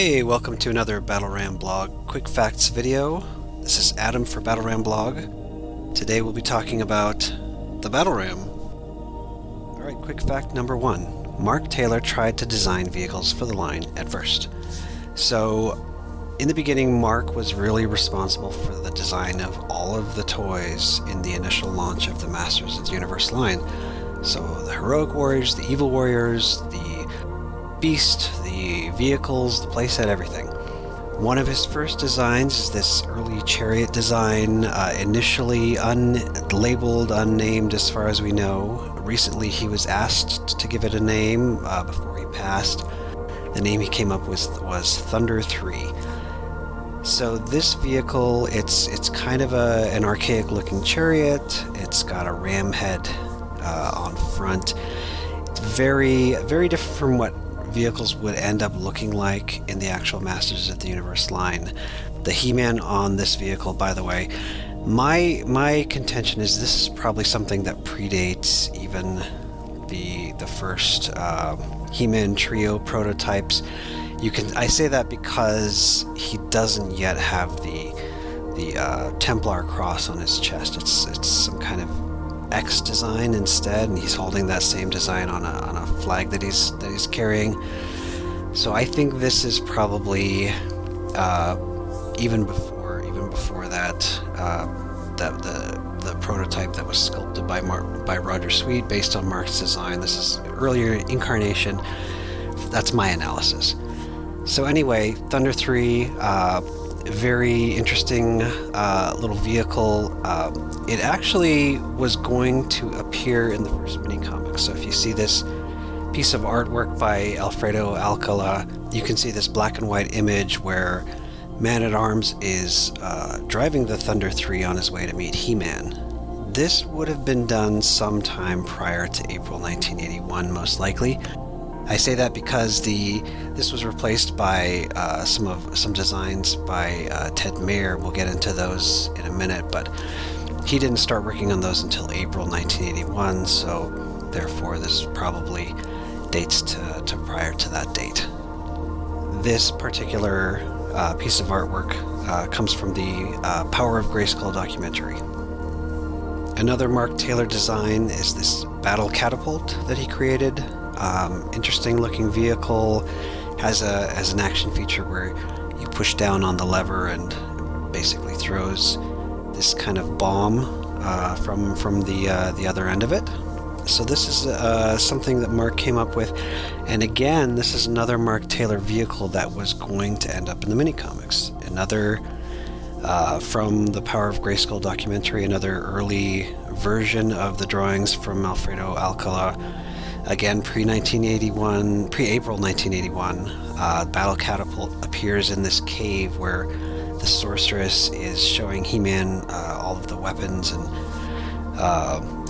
Hey, welcome to another Battle Ram blog quick facts video. This is Adam for Battle Ram blog. Today we'll be talking about the Battle Ram. Alright, quick fact number 1. Mark Taylor tried to design vehicles for the line at first. So, in the beginning, Mark was really responsible for the design of all of the toys in the initial launch of the Masters of the Universe line. So, the Heroic Warriors, the Evil Warriors, the Beast, the vehicles, the playset, everything. One of his first designs is this early chariot design, initially unlabeled, unnamed as far as we know. Recently he was asked to give it a name before he passed. The name he came up with was Thunder 3. So this vehicle, it's kind of an archaic looking chariot. It's got a ram head on front. It's very, very different from what vehicles would end up looking like in the actual Masters of the Universe line. The He-Man on this vehicle, by the way, my contention is this is probably something that predates even the first He-Man trio prototypes. I say that because he doesn't yet have the Templar cross on his chest. It's some kind of X design instead, and he's holding that same design on a flag that he's carrying. So I think this is probably even before that the prototype that was sculpted by Roger Sweet based on Mark's design. This is an earlier incarnation. That's my analysis. So anyway, Thunder 3, very interesting little vehicle. It actually was going to appear in the first mini-comic. So if you see this piece of artwork by Alfredo Alcala, you can see this black and white image where Man-at-Arms is driving the Thunder 3 on his way to meet He-Man. This would have been done sometime prior to April 1981, most likely. I say that because this was replaced by some designs by Ted Mayer. We'll get into those in a minute, but he didn't start working on those until April 1981, so therefore this probably dates to prior to that date. This particular piece of artwork comes from the Power of Grayskull documentary. Another Mark Taylor design is this battle catapult that he created. Interesting looking vehicle, has an action feature where you push down on the lever and basically throws this kind of bomb from the other end of it. So this is something that Mark came up with, and again, this is another Mark Taylor vehicle that was going to end up in the mini comics. Another from the Power of Grayskull documentary, another early version of the drawings from Alfredo Alcala. Again, pre-April 1981, Battle Catapult appears in this cave where the sorceress is showing He-Man all of the weapons and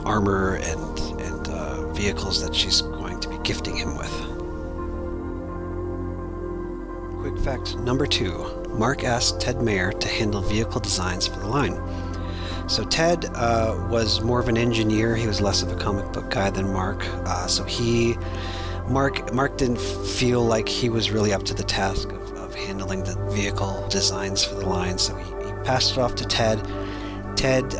armor and vehicles that she's going to be gifting him with. Quick fact number 2. Mark asked Ted Mayer to handle vehicle designs for the line. So Ted was more of an engineer. He was less of a comic book guy than Mark. Mark didn't feel like he was really up to the task of handling the vehicle designs for the line, so he passed it off to Ted. Ted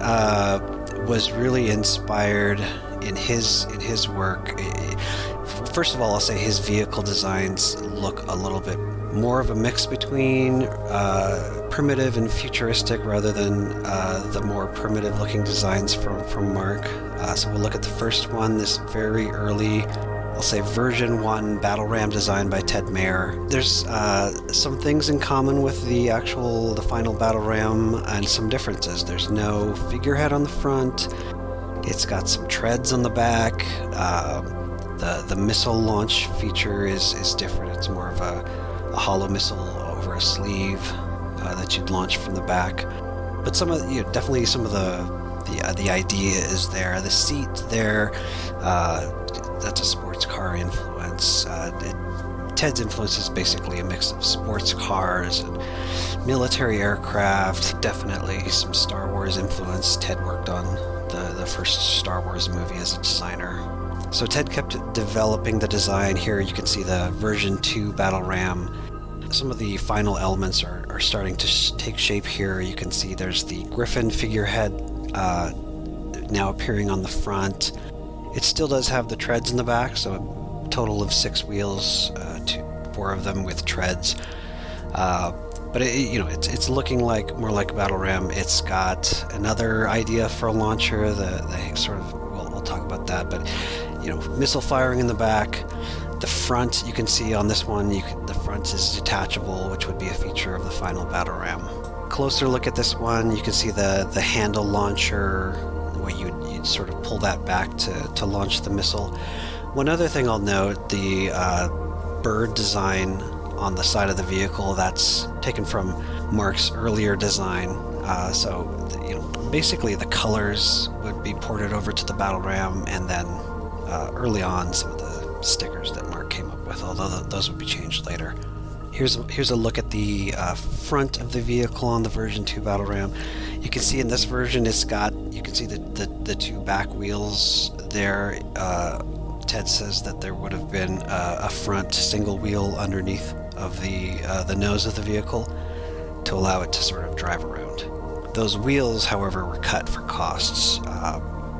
was really inspired in his work. First of all, I'll say his vehicle designs look a little bit more of a mix between primitive and futuristic rather than the more primitive looking designs from Mark. So we'll look at the first one, this very early, I'll say version 1 Battle Ram design by Ted Mayer. There's some things in common with the final Battle Ram and some differences. There's no figurehead on the front. It's got some treads on the back. The missile launch feature is different. It's more of a hollow missile over a sleeve that you'd launch from the back. But definitely some of the idea is there. The seat there, that's a sports car influence. Ted's influence is basically a mix of sports cars and military aircraft. Definitely some Star Wars influence. Ted worked on the first Star Wars movie as a designer. So Ted kept developing the design. Here you can see the version 2 Battle Ram. some of the final elements are starting to take shape here. You can see there's the griffin figurehead now appearing on the front. It still does have the treads in the back, so a total of 6 wheels, 4 of them with treads. But it's looking more like a battle ram. It's got another idea for a launcher. The sort of we'll talk about that. But missile firing in the back. The front, you can see on this one, the front is detachable, which would be a feature of the final battle ram. Closer look at this one, you can see the handle launcher, where you'd sort of pull that back to launch the missile. One other thing I'll note, the bird design on the side of the vehicle, that's taken from Mark's earlier design. So basically the colors would be ported over to the battle ram, and then early on some of the stickers that Mark came up with, although those would be changed later. Here's a look at the front of the vehicle on the version 2 battle ram. You can see in this version you can see the 2 back wheels there. Ted says that there would have been a front single wheel underneath of the nose of the vehicle to allow it to sort of drive around. Those wheels, however, were cut for costs.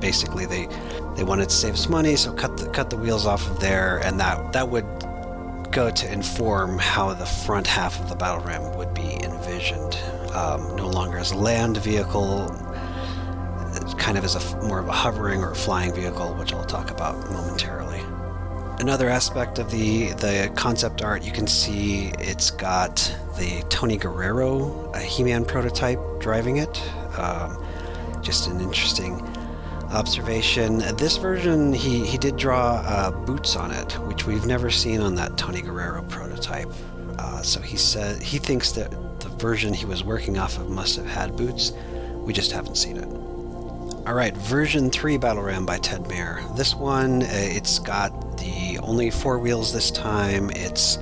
Basically, they wanted to save us money, so cut the wheels off of there, and that would go to inform how the front half of the battle ram would be envisioned. No longer as a land vehicle, kind of as more of a hovering or a flying vehicle, which I'll talk about momentarily. Another aspect of the concept art, you can see it's got the Tony Guerrero He-Man prototype driving it. Just an interesting observation. This version, he did draw boots on it, which we've never seen on that Tony Guerrero prototype. So he thinks that the version he was working off of must have had boots. We just haven't seen it. Alright, version 3 battle ram by Ted Mayer. This one, it's got the only 4 wheels this time. It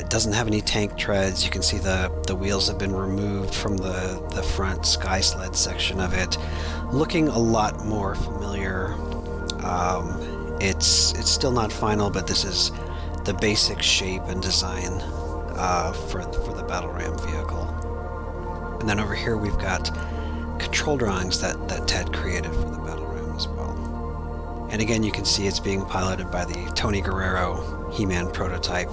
doesn't have any tank treads. You can see the wheels have been removed from the front sky sled section of it. Looking a lot more familiar. It's still not final, but this is the basic shape and design for the battle ram vehicle. And then over here we've got control drawings that Ted created for the battle ram as well. And again, you can see it's being piloted by the Tony Guerrero He-Man prototype.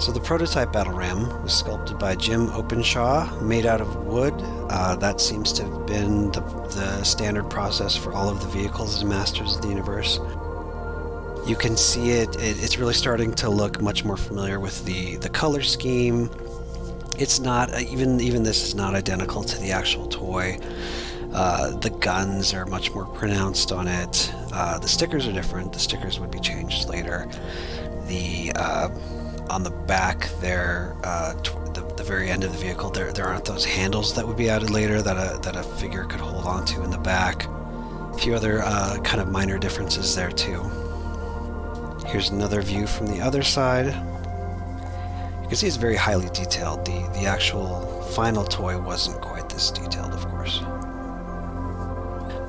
So the prototype battle ram was sculpted by Jim Openshaw, made out of wood. That seems to have been the standard process for all of the vehicles in Masters of the Universe. You can see it's really starting to look much more familiar with the color scheme. It's not, even this is not identical to the actual toy. The guns are much more pronounced on it. The stickers are different. The stickers would be changed later. On the back there, the very end of the vehicle, there aren't those handles that would be added later that a figure could hold onto in the back. A few other kind of minor differences there too. Here's another view from the other side. You can see it's very highly detailed. The actual final toy wasn't quite this detailed, of course.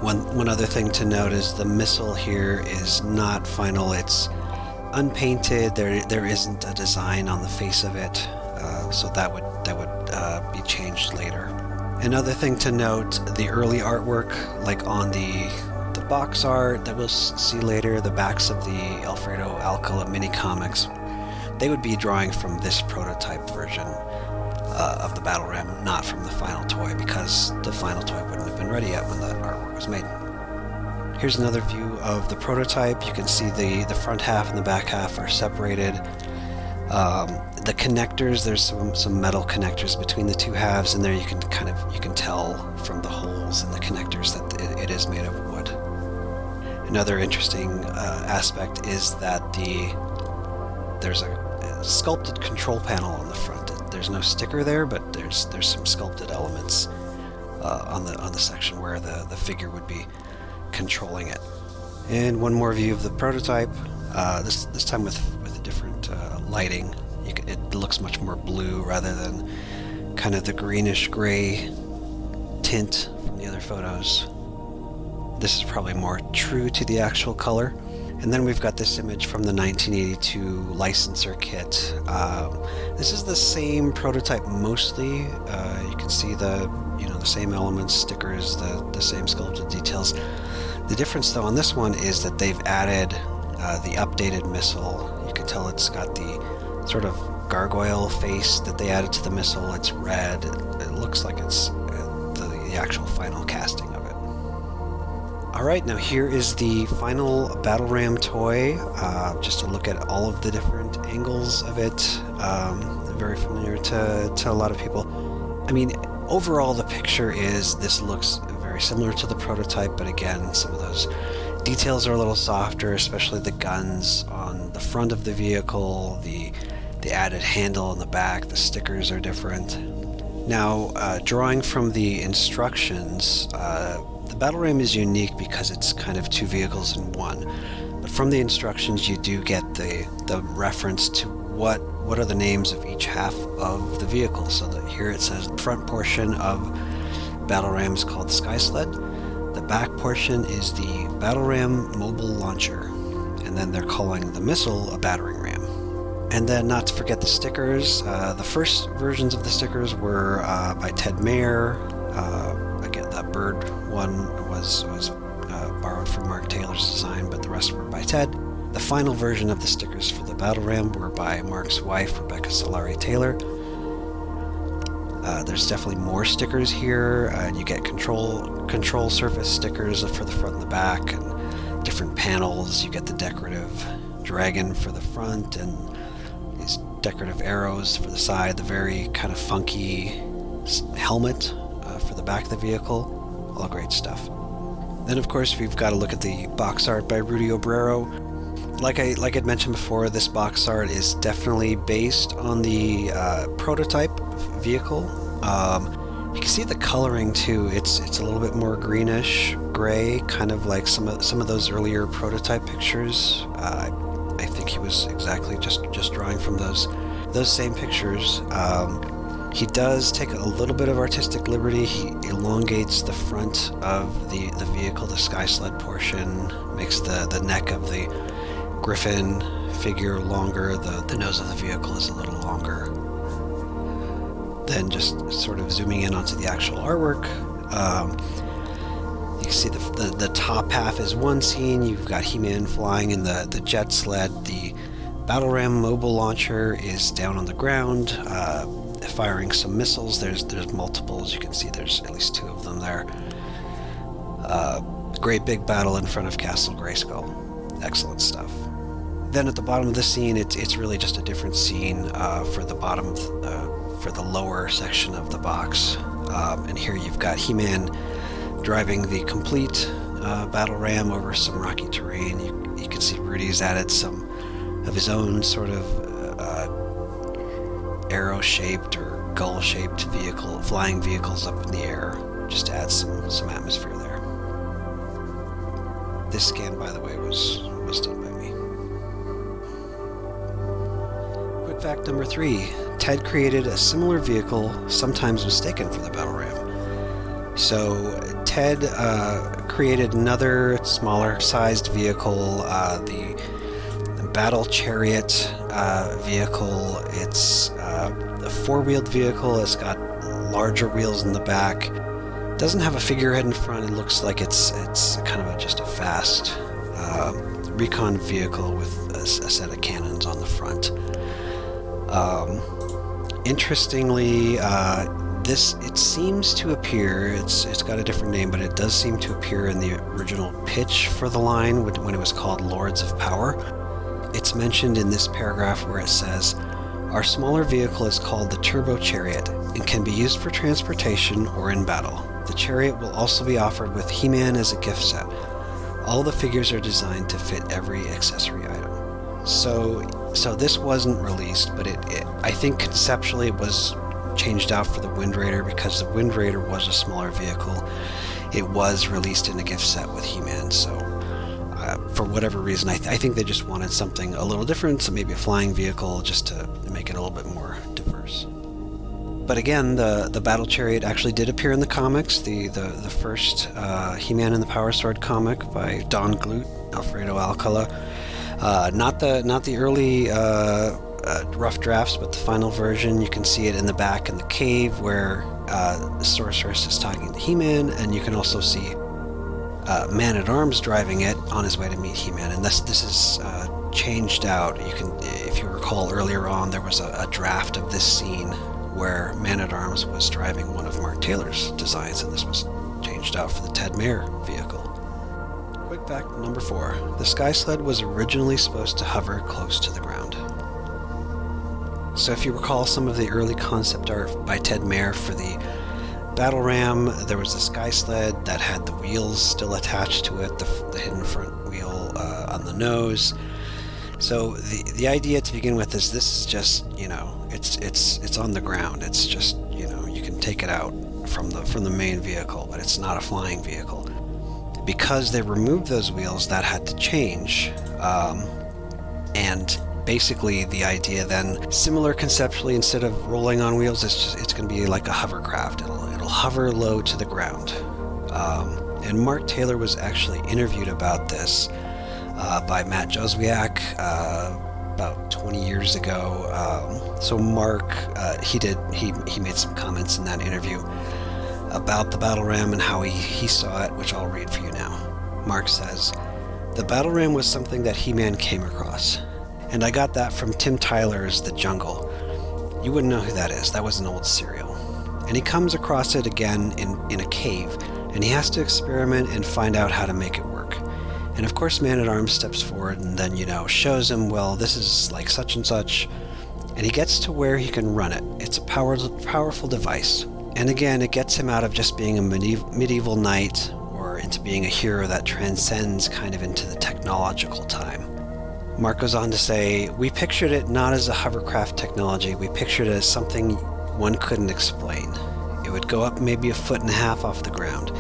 One other thing to note is the missile here is not final. It's unpainted. There isn't a design on the face of it, so that would be changed later. Another thing to note: the early artwork, like on the box art that we'll see later, the backs of the Alfredo Alcala mini comics, they would be drawing from this prototype version of the battle ram, not from the final toy, because the final toy wouldn't have been ready yet when the artwork was made. Here's another view of the prototype. You can see the front half and the back half are separated. The connectors, there's some metal connectors between the two halves, and there you can tell from the holes in the connectors that it is made of wood. Another interesting aspect is that there's a sculpted control panel on the front. There's no sticker there, but there's some sculpted elements on the section where the figure would be controlling it. And one more view of the prototype, this time with a different lighting. It looks much more blue rather than kind of the greenish gray tint from the other photos. This is probably more true to the actual color. And then we've got this image from the 1982 licenser kit. This is the same prototype mostly. You can see the same elements, stickers, the same sculpted details. The difference though on this one is that they've added the updated missile. You can tell it's got the sort of gargoyle face that they added to the missile. It's red. It looks like it's the actual final casting of it. Alright, now here is the final Battle Ram toy. Just to look at all of the different angles of it. Very familiar to a lot of people. I mean, overall the picture is this looks very similar to the prototype, but again, some of those details are a little softer, especially the guns on the front of the vehicle, the added handle in the back, the stickers are different. Now, drawing from the instructions, the Battle Ram is unique because it's kind of two vehicles in one. But from the instructions, you do get the reference to what are the names of each half of the vehicle. So that here it says the front portion of Battle Ram is called the Sky Sled. The back portion is the Battle Ram Mobile Launcher. And then they're calling the missile a battering ram. And then not to forget the stickers. The first versions of the stickers were by Ted Mayer. Again, that bird one was borrowed from Mark Taylor's design, but the rest were by Ted. The final version of the stickers for the Battle Ram were by Mark's wife, Rebecca Salari Taylor. There's definitely more stickers here. You get control surface stickers for the front and the back, and different panels. You get the decorative dragon for the front, and these decorative arrows for the side. The very kind of funky helmet for the back of the vehicle. All great stuff. Then, of course, we've got to look at the box art by Rudy Obrero. Like I'd mentioned before, this box art is definitely based on the prototype vehicle. You can see the coloring too. It's a little bit more greenish gray, kind of like some of those earlier prototype pictures. I think he was exactly just drawing from those same pictures. He does take a little bit of artistic liberty. He elongates the front of the vehicle, the Sky Sled portion, makes the neck of the Griffin figure longer. The nose of the vehicle is a little longer. Then just sort of zooming in onto the actual artwork, you can see the top half is one scene. You've got He-Man flying in the jet sled. The Battle Ram Mobile Launcher is down on the ground, firing some missiles. There's multiple, as you can see. There's at least two of them there. Great big battle in front of Castle Grayskull. Excellent stuff. Then at the bottom of the scene, it's really just a different scene for the bottom, for the lower section of the box. And here you've got He-Man driving the complete Battle Ram over some rocky terrain. You can see Rudy's added some of his own sort of arrow-shaped or gull-shaped flying vehicles up in the air, just to add some atmosphere there. This scan, by the way, was done by me. Quick fact number 3. Ted created a similar vehicle, sometimes mistaken for the Battle Ram. So Ted created another smaller sized vehicle, the Battle Chariot vehicle. It's a four-wheeled vehicle. It's got larger wheels in the back. It doesn't have a figurehead in front. It looks like it's kind of just a fast recon vehicle with a set of cannons on the front. Interestingly, it seems to appear, it's got a different name, but it does seem to appear in the original pitch for the line when it was called Lords of Power. It's mentioned in this paragraph where it says, "Our smaller vehicle is called the Turbo Chariot and can be used for transportation or in battle. The Chariot will also be offered with He-Man as a gift set. All the figures are designed to fit every accessory item." So this wasn't released, but I think conceptually it was changed out for the Wind Raider because the Wind Raider was a smaller vehicle. It was released in a gift set with He-Man, so for whatever reason, I think they just wanted something a little different, so maybe a flying vehicle just to make it a little bit more diverse. But again, the battle chariot actually did appear in the comics. The first He-Man and the Power Sword comic by Don Glut, Alfredo Alcala. Not the early rough drafts, but the final version. You can see it in the back in the cave where the sorceress is talking to He-Man, and you can also see Man-at-Arms driving it on his way to meet He-Man. And this is changed out. You can, if you recall earlier on, there was a draft of this scene where Man-at-Arms was driving one of Mark Taylor's designs, and this was changed out for the Ted Mayer vehicle. Quick fact number 4. The Sky Sled was originally supposed to hover close to the ground. So if you recall some of the early concept art by Ted Mayer for the Battle Ram, there was a Sky Sled that had the wheels still attached to it, the hidden front wheel on the nose. So the idea to begin with is this is just, it's on the ground. It's just, you can take it out from the main vehicle, but it's not a flying vehicle. Because they removed those wheels, that had to change. And basically the idea then, similar conceptually, instead of rolling on wheels, it's going to be like a hovercraft. It'll hover low to the ground. And Mark Taylor was actually interviewed about this by Matt Joswiak about 20 years ago. So Mark, he made some comments in that interview about the Battle Ram and how he saw it, which I'll read for you now. Mark says, "The Battle Ram was something that He-Man came across, and I got that from Tim Tyler's The Jungle. You wouldn't know who that is. That was an old serial. And he comes across it again in a cave, and he has to experiment and find out how to make it work. And of course Man-at-Arms steps forward and then, shows him, well, this is like such and such, and he gets to where he can run it. It's a powerful device. And again, it gets him out of just being a medieval knight or into being a hero that transcends kind of into the technological time." Mark goes on to say, "We pictured it not as a hovercraft technology. We pictured it as something one couldn't explain. It would go up maybe 1.5 feet off the ground.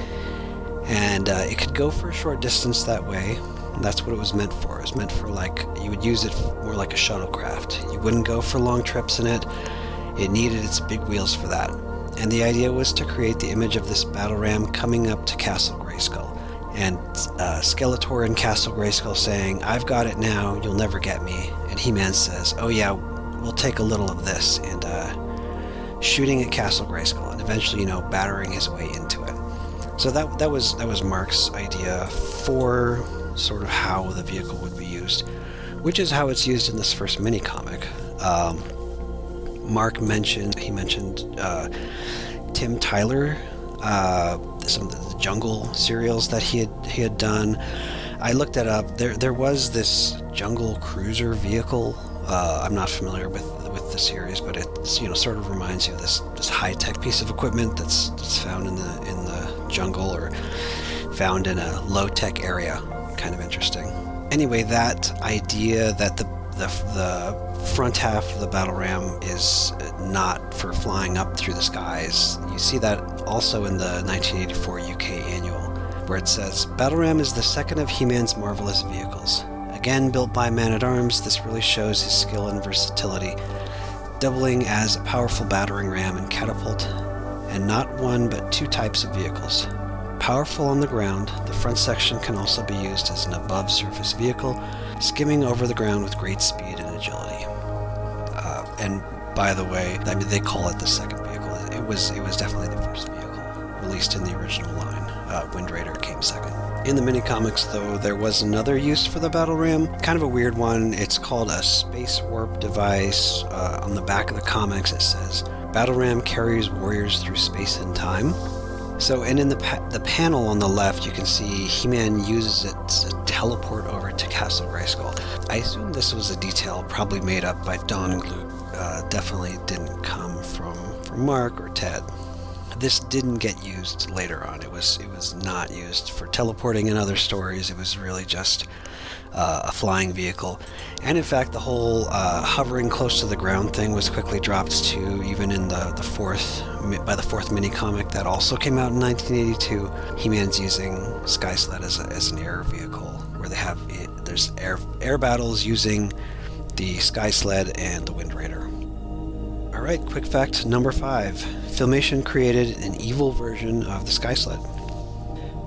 And it could go for a short distance that way. And that's what it was meant for. It was meant for you would use it more like a shuttlecraft. You wouldn't go for long trips in it. It needed its big wheels for that. And the idea was to create the image of this battle ram coming up to Castle Grayskull. And Skeletor in Castle Grayskull saying, 'I've got it now, you'll never get me.' And He-Man says, 'Oh yeah, we'll take a little of this,' and shooting at Castle Grayskull and eventually, battering his way into it. So that was Mark's idea for sort of how the vehicle would be used, which is how it's used in this first mini comic. Mark mentioned Tim Tyler, some of the Jungle serials that he had done. I looked it up. There was this Jungle Cruiser vehicle. I'm not familiar with the series, but it sort of reminds you of this high-tech piece of equipment that's found in the jungle or found in a low-tech area. Kind of interesting. Anyway, that idea that the front half of the battle ram is not for flying up through the skies. You see that also in the 1984 UK annual, where it says, "Battle Ram is the second of He-Man's marvelous vehicles. Again, built by Man-at-Arms, this really shows his skill and versatility, doubling as a powerful battering ram and catapult, and not one but 2 types of vehicles. Powerful on the ground, the front section can also be used as an above-surface vehicle, skimming over the ground with great speed and agility." And by the way, they call it the second vehicle. It was definitely the first vehicle, released in the original line. Wind Raider came second. In the mini comics, though, there was another use for the battle ram, kind of a weird one. It's called a space warp device. On the back of the comics, it says, "Battle ram carries warriors through space and time." So, and in the panel on the left, you can see He-Man uses it to teleport over to Castle Grayskull. I assume this was a detail probably made up by Don Glut. Definitely didn't come from Mark or Ted. This didn't get used later on. It was not used for teleporting in other stories. It was really just a flying vehicle. And in fact, the whole hovering close to the ground thing was quickly dropped too, even in the fourth mini comic that also came out in 1982. He-Man's using Sky Sled as an air vehicle, where there's air battles using the Sky Sled and the Wind Raider. Alright, quick fact number 5. Filmation created an evil version of the Sky Sled.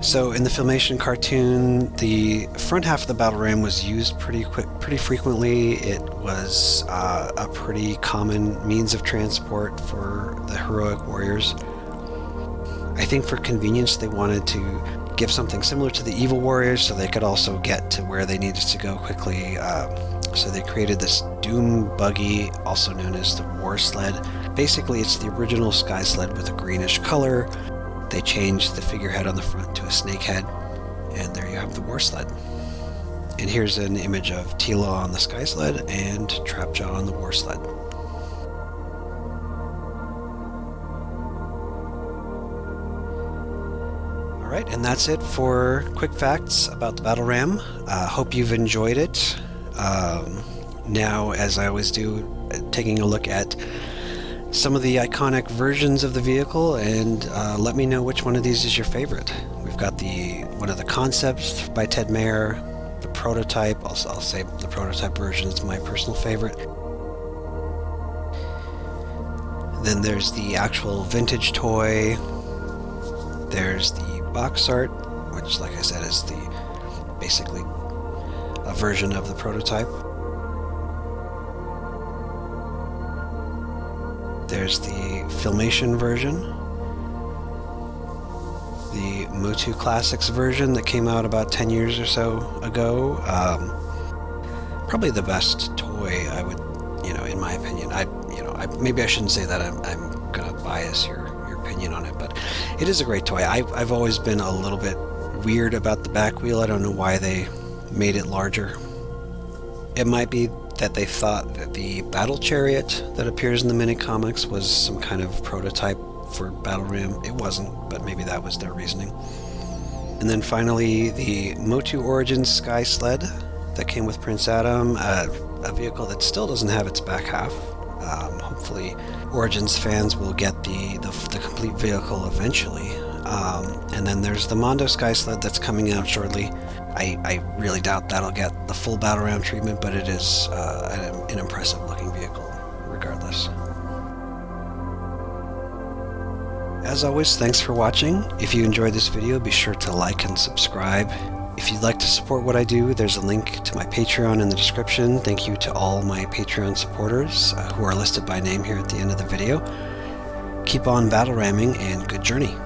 So in the Filmation cartoon, the front half of the battle ram was used pretty frequently. It was a pretty common means of transport for the heroic warriors. I think for convenience they wanted to give something similar to the evil warriors so they could also get to where they needed to go quickly. So they created this doom buggy, also known as the war sled. Basically it's the original Sky Sled with a greenish color. They changed the figurehead on the front to a snake head, and there you have the war sled. And here's an image of Tila on the Sky Sled and Trapjaw on the war sled. Alright, and that's it for quick facts about the battle ram. Hope you've enjoyed it. Now, as I always do, taking a look at some of the iconic versions of the vehicle, and let me know which one of these is your favorite. We've got one of the concepts by Ted Mayer, the prototype. I'll say the prototype version is my personal favorite. Then there's the actual vintage toy. There's the box art, which, like I said, is basically a version of the prototype. There's the Filmation version, the Motu Classics version that came out about 10 years or so ago. Probably the best toy, I would, in my opinion. Maybe I shouldn't say that. I'm gonna bias your opinion on it, but it is a great toy. I've always been a little bit weird about the back wheel. I don't know why they made it larger. It might be that they thought that the battle chariot that appears in the mini comics was some kind of prototype for battle ram. It wasn't, but maybe that was their reasoning. And then finally, the Motu Origins Sky Sled that came with Prince Adam, a vehicle that still doesn't have its back half. Hopefully Origins fans will get the complete vehicle eventually. And then there's the Mondo Sky Sled that's coming out shortly. I really doubt that'll get the full battle ram treatment, but it is an impressive looking vehicle regardless. As always, thanks for watching. If you enjoyed this video, be sure to like and subscribe. If you'd like to support what I do, there's a link to my Patreon in the description. Thank you to all my Patreon supporters who are listed by name here at the end of the video. Keep on battle ramming and good journey.